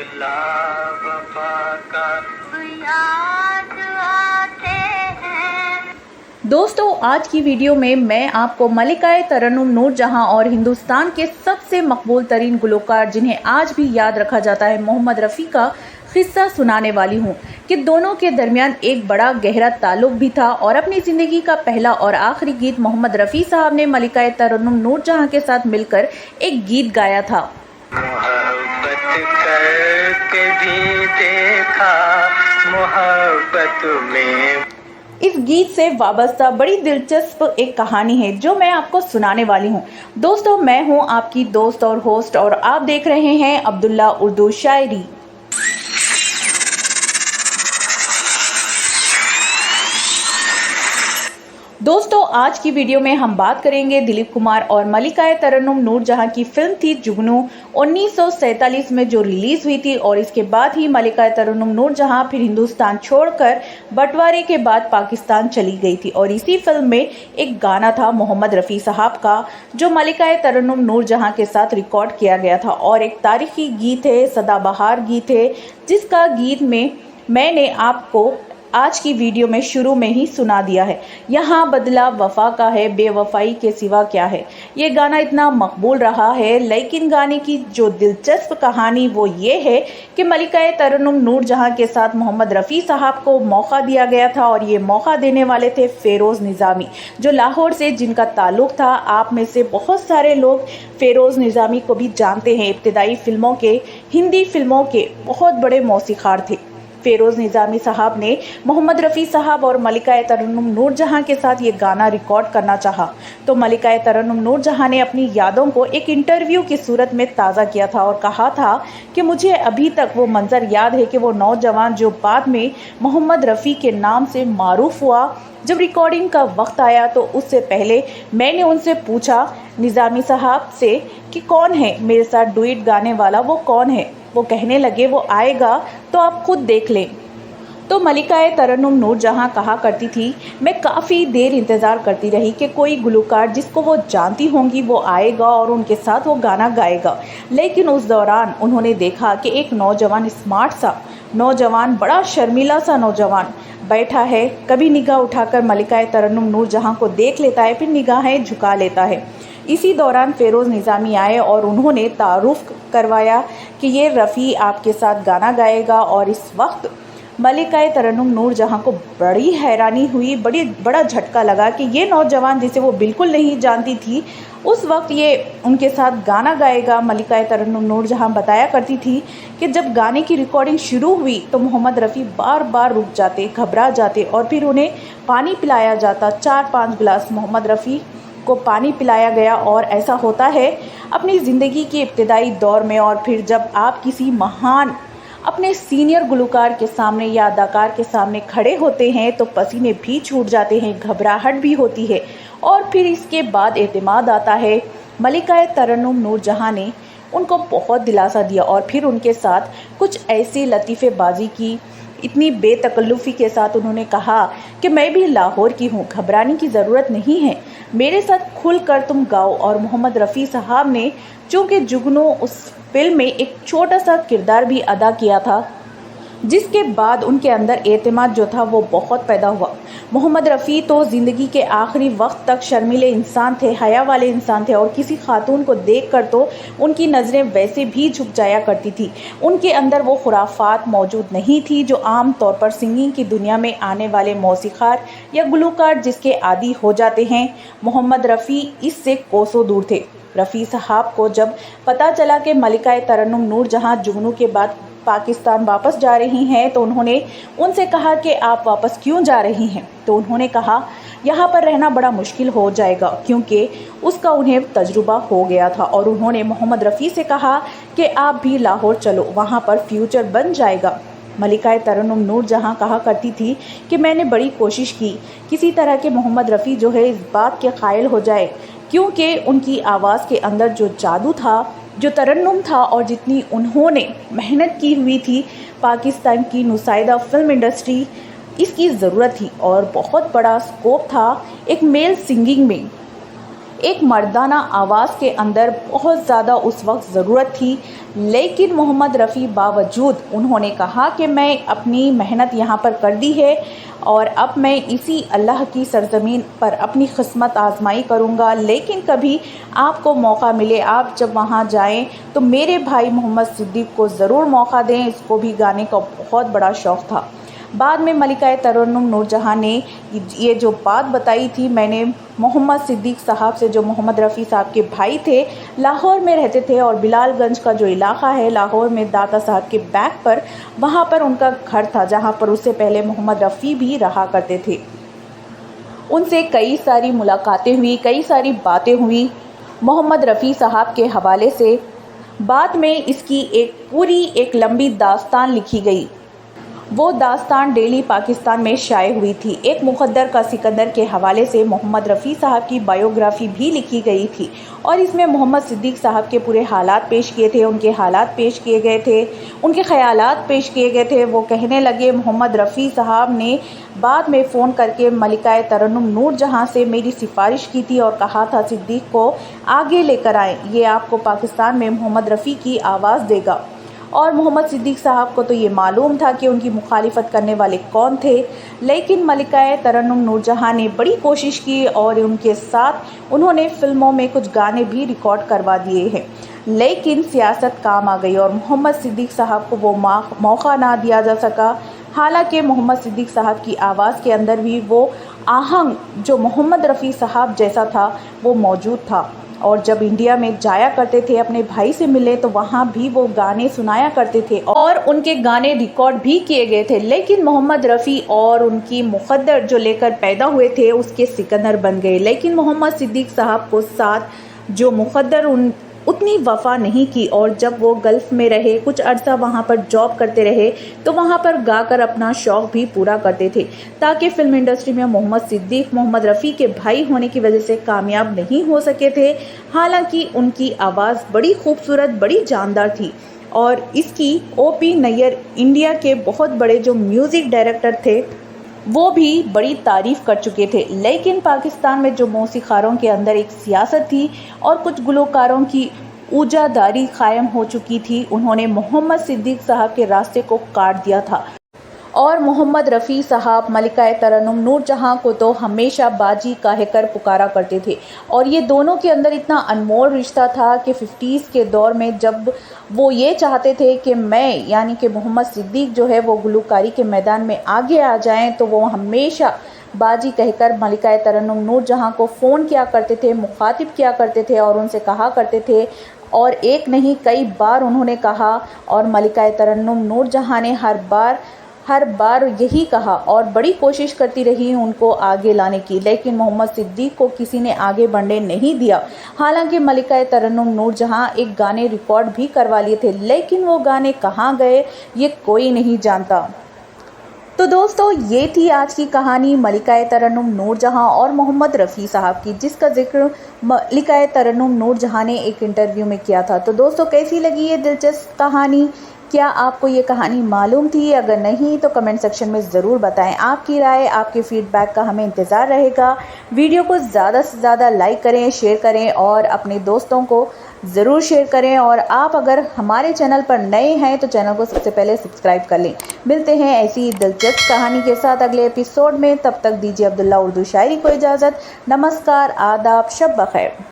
बदला वफा का याद आते हैं। दोस्तों, आज की वीडियो में मैं आपको मलिकाए तरन्नुम नूरजहां और हिंदुस्तान के सबसे मकबूल तरीन गुलकार जिन्हें आज भी याद रखा जाता है मोहम्मद रफ़ी का किस्सा सुनाने वाली हूँ कि दोनों के दरमियान एक बड़ा गहरा ताल्लुक भी था और अपनी ज़िंदगी का पहला और आखिरी गीत मोहम्मद रफ़ी साहब ने मलिकाए तरन्नुम नूरजहां के साथ मिलकर एक गीत गाया था। मोहब्बत करके भी देखा, मोहब्बत में। इस गीत से वाबस्ता बड़ी दिलचस्प एक कहानी है जो मैं आपको सुनाने वाली हूँ। दोस्तों, मैं हूँ आपकी दोस्त और होस्ट और आप देख रहे हैं अब्दुल्ला उर्दू शायरी। दोस्तों, आज की वीडियो में हम बात करेंगे दिलीप कुमार और मलिकाए तरन्नुम नूरजहां की फिल्म थी जुगनू 1947 में जो रिलीज हुई थी और इसके बाद ही मलिकाए तरन्नुम नूरजहां फिर हिंदुस्तान छोड़कर बंटवारे के बाद पाकिस्तान चली गई थी। और इसी फिल्म में एक गाना था मोहम्मद रफ़ी साहब का जो मलिकाए तरन्नुम नूरजहां के साथ रिकॉर्ड किया गया था और एक तारीखी गीत है, सदाबहार गीत है, जिसका गीत में मैंने आपको आज की वीडियो में शुरू में ही सुना दिया है। यहाँ बदला वफा का है, बेवफाई के सिवा क्या है। ये गाना इतना मकबूल रहा है, लेकिन गाने की जो दिलचस्प कहानी वो ये है कि मलिकाए तरन्नुम नूरजहां के साथ मोहम्मद रफ़ी साहब को मौका दिया गया था और ये मौका देने वाले थे फेरोज़ निज़ामी, जो लाहौर से जिनका ताल्लुक़ था। आप में से बहुत सारे लोग फेरोज़ निज़ामी को भी जानते हैं। इब्तिदाई फिल्मों के, हिंदी फिल्मों के बहुत बड़े मौसीक़ार थे। फेरोज़ निज़ामी साहब ने मोहम्मद रफ़ी साहब और मलिकाए तरन्नुम नूरजहां के साथ ये गाना रिकॉर्ड करना चाहा तो मलिकाए तरन्नुम नूरजहां ने अपनी यादों को एक इंटरव्यू की सूरत में ताज़ा किया था और कहा था कि मुझे अभी तक वो मंज़र याद है कि वो नौजवान जो बाद में मोहम्मद रफ़ी के नाम से मारूफ हुआ, जब रिकॉर्डिंग का वक्त आया तो उससे पहले मैंने उनसे पूछा निज़ामी साहब से कि कौन है मेरे साथ डुएट गाने वाला, वो कौन है। वो कहने लगे वो आएगा तो आप खुद देख लें। तो मलिकाए तरन्नुम नूरजहां कहा करती थी, मैं काफ़ी देर इंतज़ार करती रही कि कोई गुलकार जिसको वो जानती होंगी वो आएगा और उनके साथ वो गाना गाएगा। लेकिन उस दौरान उन्होंने देखा कि एक नौजवान, स्मार्ट सा नौजवान, बड़ा शर्मीला सा नौजवान बैठा है। कभी निगाह उठाकर मलिकाए तरन्नुम नूरजहां को देख लेता है, फिर निगाहें झुका लेता है। इसी दौरान फेरोज़ निज़ामी आए और उन्होंने तारुफ करवाया कि ये रफ़ी आपके साथ गाना गाएगा। और इस वक्त मलिकाए तरन्नुम नूरजहां को बड़ी हैरानी हुई, बड़ा झटका लगा कि ये नौजवान जिसे वो बिल्कुल नहीं जानती थी उस वक्त ये उनके साथ गाना गाएगा। मलिकाए तरन्नुम नूरजहां बताया करती थी कि जब गाने की रिकॉर्डिंग शुरू हुई तो मोहम्मद रफ़ी बार बार रुक जाते, घबरा जाते और फिर उन्हें पानी पिलाया जाता। 4-5 गिलास मोहम्मद रफ़ी को पानी पिलाया गया। और ऐसा होता है अपनी ज़िंदगी के इब्तिदाई दौर में, और फिर जब आप किसी महान अपने सीनियर गुलकार के सामने या अदाकार के सामने खड़े होते हैं तो पसीने भी छूट जाते हैं, घबराहट भी होती है और फिर इसके बाद एतमाद आता है। मलिकाए तरन्नुम नूरजहां ने उनको बहुत दिलासा दिया और फिर उनके साथ कुछ ऐसी लतीफ़ेबाजी की, इतनी बेतकल्लुफ़ी के साथ उन्होंने कहा कि मैं भी लाहौर की हूँ, घबराने की ज़रूरत नहीं है, मेरे साथ खुलकर तुम गाओ। और मोहम्मद रफ़ी साहब ने चूँकि जुगनू उस फिल्म में एक छोटा सा किरदार भी अदा किया था, जिसके बाद उनके अंदर एतमाद जो था वो बहुत पैदा हुआ। मोहम्मद रफ़ी तो ज़िंदगी के आखिरी वक्त तक शर्मीले इंसान थे, हया वाले इंसान थे और किसी खातून को देखकर तो उनकी नज़रें वैसे भी झुक जाया करती थी। उनके अंदर वो खुराफात मौजूद नहीं थी जो आम तौर पर सिंगिंग की दुनिया में आने वाले मौसीक़ार या गुलकार जिसके आदी हो जाते हैं। मोहम्मद रफ़ी इससे कोसों दूर थे। रफ़ी साहब को जब पता चला कि मलिकाए तरन्नुम नूरजहां जुगनू के बाद पाकिस्तान वापस जा रही हैं तो उन्होंने उनसे कहा कि आप वापस क्यों जा रही हैं। तो उन्होंने कहा यहाँ पर रहना बड़ा मुश्किल हो जाएगा, क्योंकि उसका उन्हें तजुर्बा हो गया था। और उन्होंने मोहम्मद रफ़ी से कहा कि आप भी लाहौर चलो, वहाँ पर फ्यूचर बन जाएगा। मलिकाए तरन्नुम नूरजहां कहा करती थी कि मैंने बड़ी कोशिश की किसी तरह के मोहम्मद रफ़ी जो है इस बात के कायल हो जाए, क्योंकि उनकी आवाज़ के अंदर जो जादू था, जो तरन्नुम था और जितनी उन्होंने मेहनत की हुई थी पाकिस्तान की नुसाइदा फिल्म इंडस्ट्री, इसकी ज़रूरत थी और बहुत बड़ा स्कोप था एक मेल सिंगिंग में। एक मर्दाना आवाज़ के अंदर बहुत ज़्यादा उस वक्त ज़रूरत थी। लेकिन मोहम्मद रफ़ी बावजूद उन्होंने कहा कि मैं अपनी मेहनत यहाँ पर कर दी है और अब मैं इसी अल्लाह की सरज़मीन पर अपनी किस्मत आजमाई करूँगा। लेकिन कभी आपको मौका मिले, आप जब वहाँ जाएं तो मेरे भाई मोहम्मद सिद्दीक़ को ज़रूर मौका दें। इसको भी गाने का बहुत बड़ा शौक़ था। बाद में मलिका तरन्नुम नूरजहां ने ये जो बात बताई थी, मैंने मोहम्मद सिद्दीक़ साहब से, जो मोहम्मद रफ़ी साहब के भाई थे, लाहौर में रहते थे और बिलालगंज का जो इलाका है लाहौर में दाता साहब के बैक पर, वहाँ पर उनका घर था जहाँ पर उससे पहले मोहम्मद रफ़ी भी रहा करते थे। उनसे कई सारी मुलाकातें हुई, कई सारी बातें हुई मोहम्मद रफ़ी साहब के हवाले से। बाद में इसकी एक पूरी एक लंबी दास्तान लिखी गई। वो दास्तान डेली पाकिस्तान में शाये हुई थी। एक मुक़द्दर का सिकंदर के हवाले से मोहम्मद रफ़ी साहब की बायोग्राफ़ी भी लिखी गई थी और इसमें मोहम्मद सिद्दीक़ साहब के पूरे हालात पेश किए थे, उनके हालात पेश किए गए थे, उनके ख़यालात पेश किए गए थे। वो कहने लगे, मोहम्मद रफ़ी साहब ने बाद में फ़ोन करके मलिका तरन्नुम नूरजहां से मेरी सिफारिश की थी और कहा था सिद्दीक़ को आगे लेकर आएँ, ये आपको पाकिस्तान में मोहम्मद रफ़ी की आवाज़ देगा। और मोहम्मद सिद्दीक़ साहब को तो ये मालूम था कि उनकी मुखालिफत करने वाले कौन थे। लेकिन मलिका तरन्नुम नूरजहां ने बड़ी कोशिश की और उनके साथ उन्होंने फ़िल्मों में कुछ गाने भी रिकॉर्ड करवा दिए हैं। लेकिन सियासत काम आ गई और मोहम्मद सिद्दीक़ साहब को वो मौका ना दिया जा सका। हालांकि मोहम्मद सिद्दीक़ साहब की आवाज़ के अंदर भी वो आहंग जो मोहम्मद रफ़ी साहब जैसा था वो मौजूद था। और जब इंडिया में जाया करते थे अपने भाई से मिले तो वहाँ भी वो गाने सुनाया करते थे और उनके गाने रिकॉर्ड भी किए गए थे। लेकिन मोहम्मद रफ़ी और उनकी मुक़द्दर जो लेकर पैदा हुए थे उसके सिकंदर बन गए। लेकिन मोहम्मद सिद्दीक़ साहब को साथ जो मुक़द्दर उतनी वफ़ा नहीं की और जब वो गल्फ़ में रहे, कुछ अर्सा वहाँ पर जॉब करते रहे तो वहाँ पर गाकर अपना शौक़ भी पूरा करते थे, ताकि फ़िल्म इंडस्ट्री में मोहम्मद सिद्दीक़ मोहम्मद रफ़ी के भाई होने की वजह से कामयाब नहीं हो सके थे। हालांकि उनकी आवाज़ बड़ी खूबसूरत, बड़ी जानदार थी और इसकी ओ.पी. नैयर इंडिया के बहुत बड़े जो म्यूज़िक डायरेक्टर थे वो भी बड़ी तारीफ़ कर चुके थे। लेकिन पाकिस्तान में जो मौसीक़ारों के अंदर एक सियासत थी और कुछ गुलकारों की ऊजादारी कायम हो चुकी थी, उन्होंने मोहम्मद सिद्दीक़ साहब के रास्ते को काट दिया था और मोहम्मद रफ़ी साहब मलिका तरन्नुम नूरजहां को तो हमेशा बाजी कहकर पुकारा करते थे। और ये दोनों के अंदर इतना अनमोल रिश्ता था कि 50s के दौर में जब वो ये चाहते थे कि मैं यानी कि मोहम्मद सिद्दीक़ जो है वो गुलकारी के मैदान में आगे आ जाएं, तो वो हमेशा बाजी कहकर मलिका तरन्नुम नूरजहां को फ़ोन किया करते थे, मुखातिब किया करते थे और उनसे कहा करते थे। और एक नहीं कई बार उन्होंने कहा और मलिका तरन्नुम नूरजहां ने हर बार यही कहा और बड़ी कोशिश करती रही उनको आगे लाने की। लेकिन मोहम्मद सिद्दीक़ को किसी ने आगे बढ़ने नहीं दिया। हालांकि मलिका तरन्नुम नूरजहां एक गाने रिकॉर्ड भी करवा लिए थे, लेकिन वो गाने कहाँ गए ये कोई नहीं जानता। तो दोस्तों, ये थी आज की कहानी मलिका तरन्नुम नूरजहां और मोहम्मद रफ़ी साहब की, जिसका जिक्र मलिका तरन्नुम नूरजहां ने एक इंटरव्यू में किया था। तो दोस्तों, कैसी लगी ये दिलचस्प कहानी? क्या आपको ये कहानी मालूम थी? अगर नहीं तो कमेंट सेक्शन में ज़रूर बताएं। आपकी राय, आपके फीडबैक का हमें इंतज़ार रहेगा। वीडियो को ज़्यादा से ज़्यादा लाइक करें, शेयर करें और अपने दोस्तों को ज़रूर शेयर करें। और आप अगर हमारे चैनल पर नए हैं तो चैनल को सबसे पहले सब्सक्राइब कर लें। मिलते हैं ऐसी दिलचस्प कहानी के साथ अगले एपिसोड में। तब तक दीजिए अब्दुल्ला उर्दू शायरी को इजाज़त। नमस्कार, आदाब, शब बख़ैर।